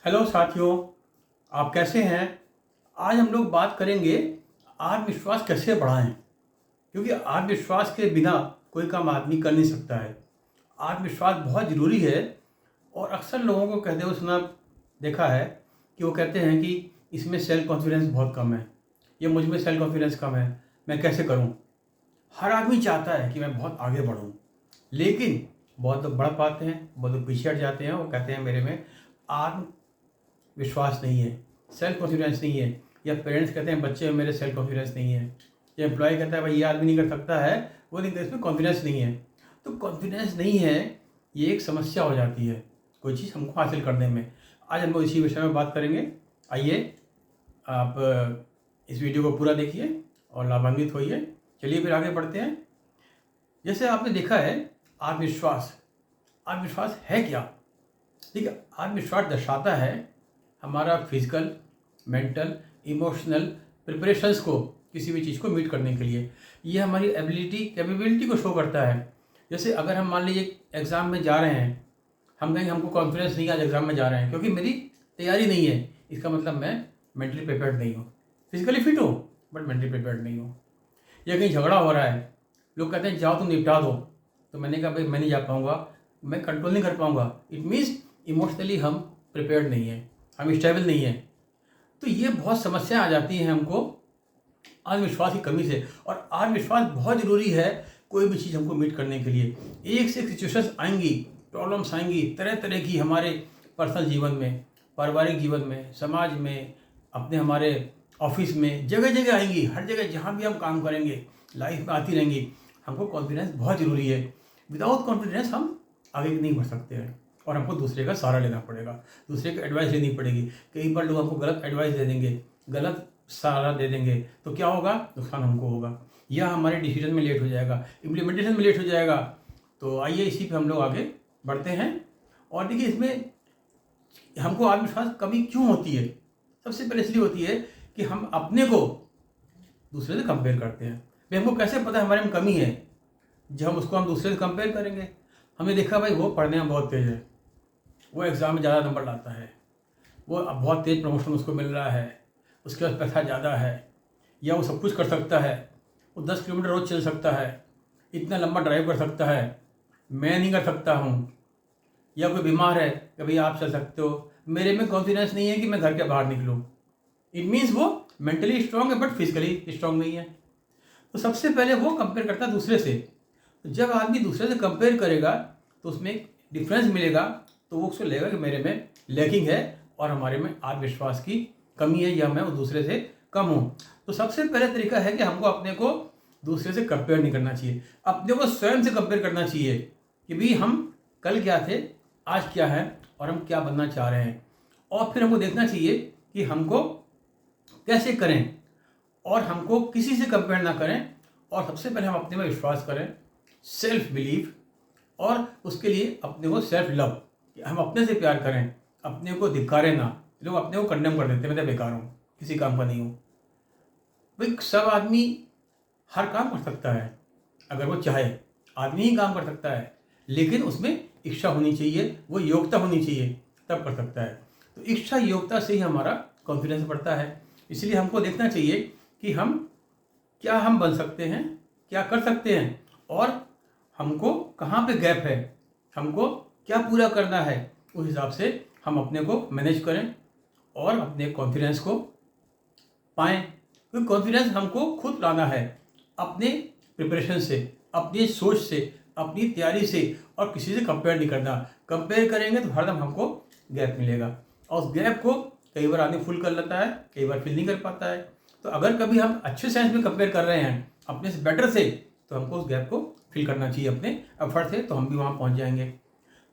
Hello साथियों, आप कैसे हैं। आज हम लोग बात करेंगे आत्मविश्वास कैसे बढ़ाएं, क्योंकि आत्मविश्वास के बिना कोई काम आदमी कर नहीं सकता है। आत्मविश्वास बहुत ज़रूरी है। और अक्सर लोगों को कहते हुए सुना देखा है कि वो कहते हैं कि इसमें सेल्फ कॉन्फिडेंस बहुत कम है, ये मुझ में सेल्फ कॉन्फिडेंस कम है, मैं कैसे करूं। हर आदमी चाहता है कि मैं बहुत आगे बढ़ूं, लेकिन बहुत लोग बढ़ पाते हैं, बहुत लोग पीछे हट जाते हैं। वो कहते हैं मेरे में आत्म विश्वास नहीं है, सेल्फ कॉन्फिडेंस नहीं है। या पेरेंट्स कहते हैं बच्चे में मेरे सेल्फ कॉन्फिडेंस नहीं है। या एम्प्लॉय कहता है भाई ये आदमी नहीं कर सकता है, वो नहीं, इसमें कॉन्फिडेंस नहीं है। तो कॉन्फिडेंस नहीं है, ये एक समस्या हो जाती है कोई चीज़ हमको हासिल करने में। आज हम लोग इसी विषय में बात करेंगे। आइए आप इस वीडियो को पूरा देखिए और लाभान्वित होइए। चलिए फिर आगे बढ़ते हैं। जैसे आपने देखा है आत्मविश्वास, आत्मविश्वास है क्या। ठीक है, आत्मविश्वास दर्शाता है हमारा फिजिकल, मेंटल, इमोशनल प्रिपरेशंस को किसी भी चीज़ को मीट करने के लिए। ये हमारी कैपेबिलिटी को शो करता है। जैसे अगर हम मान लीजिए एग्ज़ाम में जा रहे हैं, हम कहेंगे हमको कॉन्फिडेंस नहीं, आज एग्ज़ाम में जा रहे हैं क्योंकि मेरी तैयारी नहीं है। इसका मतलब मैं मेंटली प्रिपेयर्ड नहीं हूँ। फिजिकली फिट हूँ बट मेंटली प्रिपेयर्ड नहीं हूँ। या कहीं झगड़ा हो रहा है, लोग कहते हैं जाओ तुम निपटा दो, तो मैंने कहा भाई मैं नहीं जा पाऊँगा, मैं कंट्रोल नहीं कर पाऊँगा। इट मीन्स इमोशनली हम प्रिपेयर्ड नहीं है, हम स्टेबल नहीं है। तो ये बहुत समस्या आ जाती है हमको आत्मविश्वास की कमी से। और आत्मविश्वास बहुत ज़रूरी है कोई भी चीज़ हमको मीट करने के लिए। एक से एक सिचुएशंस आएंगी, प्रॉब्लम्स आएंगी तरह तरह की, हमारे पर्सनल जीवन में, पारिवारिक जीवन में, समाज में, अपने हमारे ऑफिस में, जगह जगह आएंगी। हर जगह जहाँ भी हम काम करेंगे लाइफ में आती रहेंगी। हमको कॉन्फिडेंस बहुत ज़रूरी है। विदाउट कॉन्फिडेंस हम आगे नहीं बढ़ सकते हैं और हमको दूसरे का सहारा लेना पड़ेगा, दूसरे की एडवाइस लेनी पड़ेगी। कई बार लोग हमको गलत एडवाइस दे देंगे, गलत सहारा दे देंगे, तो क्या होगा, नुकसान हमको होगा, या हमारे डिसीजन में लेट हो जाएगा, इम्प्लीमेंटेशन में लेट हो जाएगा। तो आइए इसी पे हम लोग आगे बढ़ते हैं। और देखिए इसमें हमको आत्मविश्वास कमी क्यों होती है। सबसे पहले इसलिए होती है कि हम अपने को दूसरे से कंपेयर करते हैं। भाई हमको कैसे पता है हमारे में कमी है, जब हम उसको दूसरे से कंपेयर करेंगे। हमने देखा भाई वो पढ़ने में बहुत तेज़ है, वो एग्ज़ाम में ज़्यादा नंबर लाता है, वो अब बहुत तेज़ प्रमोशन उसको मिल रहा है, उसके पास पैसा ज़्यादा है, या वो सब कुछ कर सकता है, वो 10 किलोमीटर रोज़ चल सकता है, इतना लंबा ड्राइव कर सकता है, मैं नहीं कर सकता हूँ। या कोई बीमार है कि भाई आप चल सकते हो, मेरे में कॉन्फिडेंस नहीं है कि मैं घर के बाहर निकलूँ। इट मीन्स वो मेंटली स्ट्रांग है बट फिजिकली स्ट्रांग नहीं है। तो सबसे पहले वो कंपेयर करता है दूसरे से। तो जब आदमी दूसरे से कंपेयर करेगा तो उसमें एक डिफरेंस मिलेगा, तो वो उसको लगेगा कि मेरे में लैकिंग है और हमारे में आत्मविश्वास की कमी है, या मैं वो दूसरे से कम हूँ। तो सबसे पहले तरीका है कि हमको अपने को दूसरे से कंपेयर नहीं करना चाहिए, अपने को स्वयं से कंपेयर करना चाहिए कि भाई हम कल क्या थे, आज क्या है और हम क्या बनना चाह रहे हैं। और फिर हमको देखना चाहिए कि हमको कैसे करें और हमको किसी से कंपेयर ना करें। और सबसे पहले हम अपने में विश्वास करें, सेल्फ बिलीव, और उसके लिए अपने को सेल्फ लव, कि हम अपने से प्यार करें, अपने को धिक्कारें ना। लोग अपने को कंडेम कर देते हैं, मैं बेकार हूँ, किसी काम का नहीं हूँ। भाई सब आदमी हर काम कर सकता है अगर वो चाहे, आदमी ही काम कर सकता है, लेकिन उसमें इच्छा होनी चाहिए, वो योग्यता होनी चाहिए, तब कर सकता है। तो इच्छा योग्यता से ही हमारा कॉन्फिडेंस बढ़ता है। इसलिए हमको देखना चाहिए कि हम बन सकते हैं, क्या कर सकते हैं, और हमको कहाँ पे गैप है, हमको क्या पूरा करना है। उस हिसाब से हम अपने को मैनेज करें और अपने कॉन्फिडेंस को पाएँ। क्योंकि कॉन्फिडेंस हमको खुद लाना है, अपने प्रिपरेशन से, अपनी सोच से, अपनी तैयारी से, और किसी से कंपेयर नहीं करना। कंपेयर करेंगे तो हरदम हमको गैप मिलेगा, और उस गैप को कई बार आदमी फुल कर लेता है, कई बार फिल नहीं कर पाता है। तो अगर कभी हम अच्छे सेंस में कंपेयर कर रहे हैं अपने से बेटर से, तो हमको उस गैप को फिल करना चाहिए अपने एफर्ट से, तो हम भी वहाँ पहुँच जाएंगे।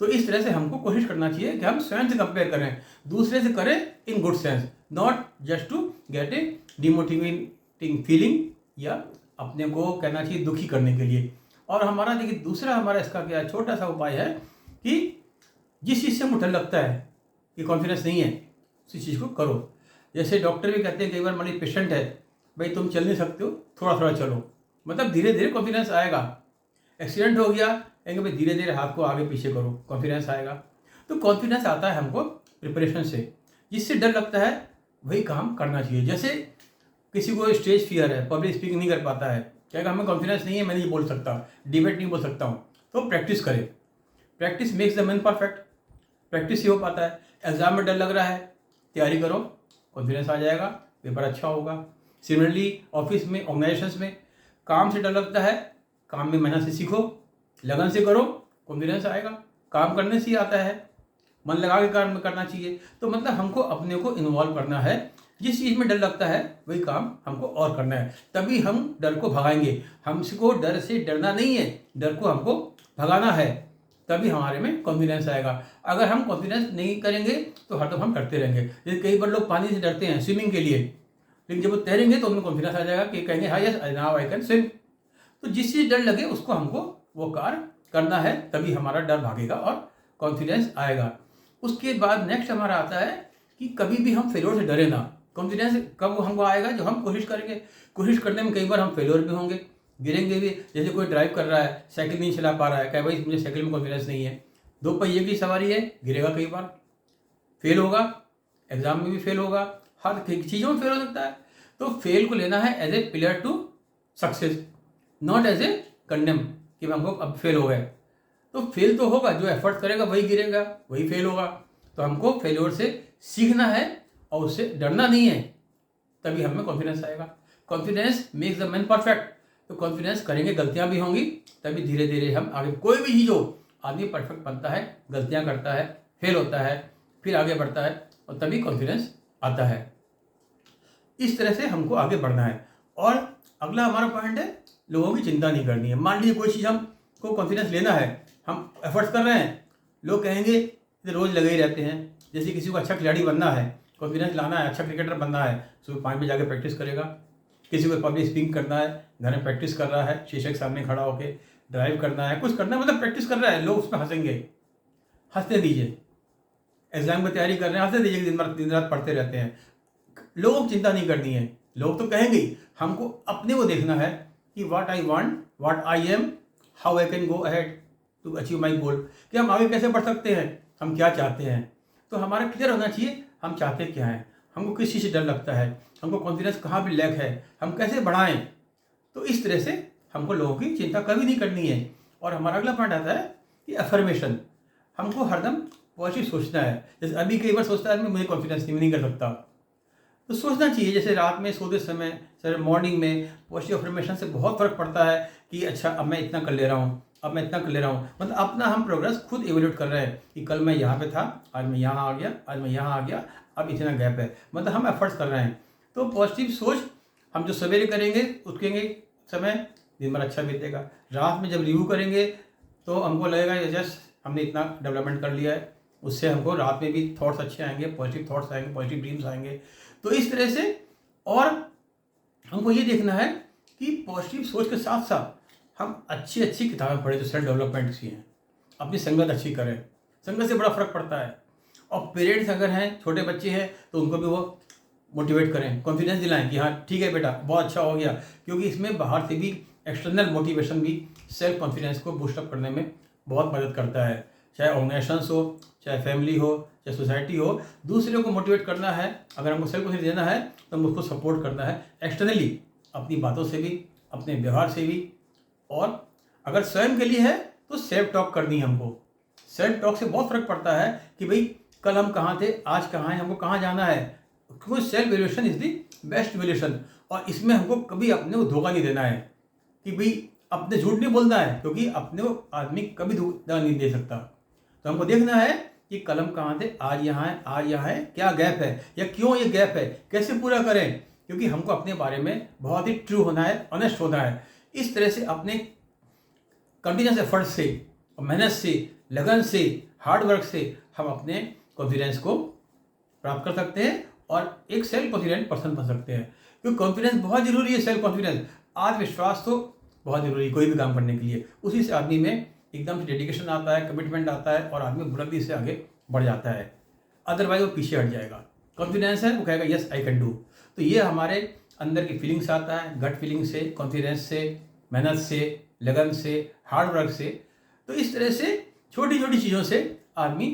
तो इस तरह से हमको कोशिश करना चाहिए कि हम स्वयं से कंपेयर करें, दूसरे से करें in good sense, not just to get a demotivating feeling, या अपने को कहना चाहिए दुखी करने के लिए। और हमारा देखिए दूसरा हमारा इसका क्या छोटा सा उपाय है कि जिस चीज़ से हमको डर लगता है कि कॉन्फिडेंस नहीं है, उसी चीज़ को करो। जैसे डॉक्टर भी कहते हैं कई बार मान लीजिए पेशेंट है, भाई तुम चल नहीं सकते हो, थोड़ा थोड़ा चलो, मतलब धीरे धीरे कॉन्फिडेंस आएगा। एक्सीडेंट हो गया, कहेंगे भाई धीरे धीरे हाथ को आगे पीछे करो, कॉन्फिडेंस आएगा। तो कॉन्फिडेंस आता है हमको प्रिपरेशन से, जिससे डर लगता है वही काम करना चाहिए। जैसे किसी को स्टेज फियर है, पब्लिक स्पीकिंग नहीं कर पाता है, कहेगा हमें कॉन्फिडेंस नहीं है, मैं नहीं बोल सकता, डिबेट नहीं बोल सकता हूँ, तो प्रैक्टिस करें। Practice makes the man perfect. Practice ही हो पाता है। एग्जाम में डर लग रहा है, तैयारी करो, कॉन्फिडेंस आ जाएगा, पेपर अच्छा होगा। सिमिलरली ऑफिस में, ऑर्गेनाइजेशन में काम से डर लगता है, काम में मेहनत से सीखो, लगन से करो, कॉन्फिडेंस आएगा। काम करने से ही आता है, मन लगा के काम करना चाहिए। तो मतलब हमको अपने को इन्वॉल्व करना है, जिस चीज़ में डर लगता है वही काम हमको और करना है, तभी हम डर को भगाएंगे। हमको डर से डरना नहीं है, डर को हमको भगाना है, तभी हमारे में कॉन्फिडेंस आएगा। अगर हम कॉन्फिडेंस नहीं करेंगे तो हरदम हम डरते रहेंगे। जैसे कई बार लोग पानी से डरते हैं स्विमिंग के लिए, लेकिन जब वो तैरेंगे तो उनमें कॉन्फिडेंस आ जाएगा कि कहेंगे हाँ yes now I can swim. तो जिस चीज़ डर लगे उसको हमको वो कार्य करना है, तभी हमारा डर भागेगा और कॉन्फिडेंस आएगा। उसके बाद नेक्स्ट हमारा आता है कि कभी भी हम फेलियर से डरे ना। कॉन्फिडेंस कब हमको आएगा? जब हम कोशिश करेंगे। कोशिश करने में कई बार हम फेलियर भी होंगे, गिरेंगे भी। जैसे कोई ड्राइव कर रहा है, साइकिल नहीं चला पा रहा है, कहे भाई मुझे साइकिल में कॉन्फिडेंस नहीं है, दो पहिए की सवारी है, गिरेगा, कई बार फेल होगा, एग्जाम में भी फेल होगा, हर चीज़ों में फेल हो सकता है। तो फेल को लेना है as a pillar to success, not as a condemn कि हमको अब फेल हो गए। तो फेल तो होगा, जो एफर्ट करेगा वही गिरेगा, वही फेल होगा। तो हमको फेलियर से सीखना है और उससे डरना नहीं है, तभी हमें कॉन्फिडेंस आएगा। Confidence makes the man perfect. तो कॉन्फिडेंस करेंगे, गलतियां भी होंगी, तभी धीरे धीरे हम आगे, कोई भी चीज़ हो, आदमी परफेक्ट बनता है, गलतियां करता है, फेल होता है, फिर आगे बढ़ता है और तभी कॉन्फिडेंस आता है। इस तरह से हमको आगे बढ़ना है। और अगला हमारा पॉइंट है, लोगों की चिंता नहीं करनी है। मान लीजिए कोई चीज़ हमको कॉन्फिडेंस लेना है, हम एफर्ट्स कर रहे हैं, लोग कहेंगे रोज़ लगे ही रहते हैं। जैसे किसी को अच्छा खिलाड़ी बनना है, कॉन्फिडेंस लाना है, अच्छा क्रिकेटर बनना है, सुबह 5 बजे जाकर प्रैक्टिस करेगा। किसी को पब्लिक स्पीकिंग करना है, घर में प्रैक्टिस कर रहा है, शीशे के सामने खड़ा होकर ड्राइव करना है, कुछ करना है, मतलब प्रैक्टिस कर रहा है, लोग उसमें हंसेंगे, हंसते दीजिए। एग्जाम की तैयारी कर रहे हैं, हंसते दीजिए, दिन रात पढ़ते रहते हैं, लोगों को चिंता नहीं करनी है। लोग तो कहेंगे, हमको अपने को देखना है कि what I want, what I am, how I can go ahead to achieve my goal, कि हम आगे कैसे बढ़ सकते हैं, हम क्या चाहते हैं। तो हमारा क्लियर होना चाहिए हम चाहते क्या हैं, हमको किस चीज़ से डर लगता है, हमको कॉन्फिडेंस कहाँ भी लैक है, हम कैसे बढ़ाएं। तो इस तरह से हमको लोगों की चिंता कभी नहीं करनी है। और हमारा अगला पॉइंट आता है कि अफर्मेशन, हमको हरदम पॉजिटिव सोचना है। जैसे अभी कई बार सोचता है मुझे कॉन्फिडेंस नहीं कर सकता, तो सोचना चाहिए। जैसे रात में सोते समय, सर मॉर्निंग में पॉजिटिव अफर्मेशन से बहुत फर्क पड़ता है कि अच्छा अब मैं इतना कर ले रहा हूँ, अब मैं इतना कर ले रहा हूँ। मतलब अपना हम प्रोग्रेस खुद एवेल्यूट कर रहे हैं कि कल मैं यहाँ पे था, आज मैं यहाँ आ गया, आज मैं यहाँ आ गया, अब इतना गैप है, मतलब हम एफर्ट्स कर रहे हैं। तो पॉजिटिव सोच हम जो सवेरे करेंगे, उठेंगे समय, दिन भर अच्छा बीतेगा। रात में जब रिव्यू करेंगे तो हमको लगेगा जस्ट हमने इतना डेवलपमेंट कर लिया है, उससे हमको रात में भी थॉट्स अच्छे आएंगे, पॉजिटिव थॉट्स आएंगे, पॉजिटिव ड्रीम्स आएंगे। तो इस तरह से, और हमको ये देखना है कि पॉजिटिव सोच के साथ साथ हम अच्छी अच्छी किताबें पढ़ें जो सेल्फ डेवलपमेंट की हैं, अपनी संगत अच्छी करें, संगत से बड़ा फर्क पड़ता है। और पेरेंट्स अगर हैं, छोटे बच्चे हैं, तो उनको भी वो मोटिवेट करें, कॉन्फिडेंस दिलाएं कि हाँ ठीक है बेटा, बहुत अच्छा हो गया, क्योंकि इसमें बाहर से भी एक्सटर्नल मोटिवेशन भी सेल्फ कॉन्फिडेंस को बूस्टअप करने में बहुत मदद करता है। चाहे ऑर्गेनाइजेशंस हो, चाहे फैमिली हो, चाहे सोसाइटी हो, दूसरे को मोटिवेट करना है, अगर हमको सेल्फ कॉन्फिडेंस देना है तो हमको उसको सपोर्ट करना है एक्सटर्नली, अपनी बातों से भी, अपने व्यवहार से भी। और अगर स्वयं के लिए है तो सेल्फ टॉक करनी है हमको। सेल्फ टॉक से बहुत फर्क पड़ता है कि भाई कल हम कहाँ थे, आज कहाँ हैं, हमको कहाँ जाना है, क्योंकि self valuation is the best valuation. और इसमें हमको कभी अपने को धोखा नहीं देना है कि भाई अपने झूठ नहीं बोलना है, क्योंकि अपने को आदमी कभी धोखा नहीं दे सकता। तो हमको देखना है कि कलम कहाँ थे, आज यहाँ है, आज यहाँ है, क्या गैप है या क्यों ये गैप है, कैसे पूरा करें, क्योंकि हमको अपने बारे में बहुत ही ट्रू होना है, ऑनेस्ट होना है। इस तरह से अपने कंटिन्यूस एफर्ट से, मेहनत से, लगन से, हार्ड वर्क से हम अपने कॉन्फिडेंस को प्राप्त कर सकते हैं और एक सेल्फ कॉन्फिडेंट पर्सन बन सकते हैं। क्योंकि कॉन्फिडेंस बहुत जरूरी है, सेल्फ कॉन्फिडेंस, आत्मविश्वास तो बहुत जरूरी है कोई भी काम करने के लिए। उसी से आदमी में एकदम से डेडिकेशन आता है, कमिटमेंट आता है और आदमी बुलंदी से आगे बढ़ जाता है, अदरवाइज वो पीछे हट जाएगा। कॉन्फिडेंस है, वो कहेगा यस आई कैन डू। तो ये हमारे अंदर की फीलिंग्स आता है, गट फीलिंग से, कॉन्फिडेंस से, मेहनत से, लगन से, हार्ड वर्क से। तो इस तरह से छोटी छोटी चीज़ों से आदमी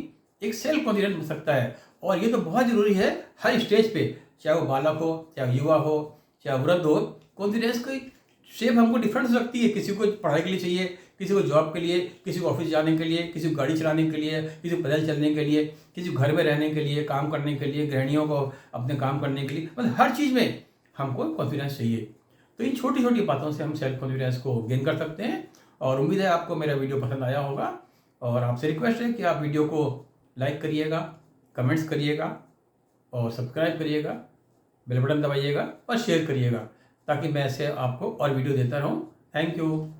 एक सेल्फ कॉन्फिडेंट बन सकता है। और ये तो बहुत ज़रूरी है हर स्टेज पे, चाहे वो बालक हो, चाहे युवा हो, चाहे वृद्ध हो। कॉन्फिडेंस की शेप हमको डिफरेंट हो सकती है। किसी को पढ़ाई के लिए चाहिए, किसी को जॉब के लिए, किसी को ऑफिस जाने के लिए, किसी को गाड़ी चलाने के लिए, किसी को पैदल चलने के लिए, किसी को घर में रहने के लिए, काम करने के लिए, गृहिणियों को अपने काम करने के लिए, मतलब हर चीज़ में हमको कॉन्फिडेंस चाहिए। तो इन छोटी छोटी बातों से हम सेल्फ कॉन्फिडेंस को गेन कर सकते हैं। और उम्मीद है आपको मेरा वीडियो पसंद आया होगा। और आपसे रिक्वेस्ट है कि आप वीडियो को लाइक करिएगा, कमेंट्स करिएगा और सब्सक्राइब करिएगा, बेल बटन दबाइएगा और शेयर करिएगा, ताकि मैं ऐसे आपको और वीडियो देता रहूं। Thank you.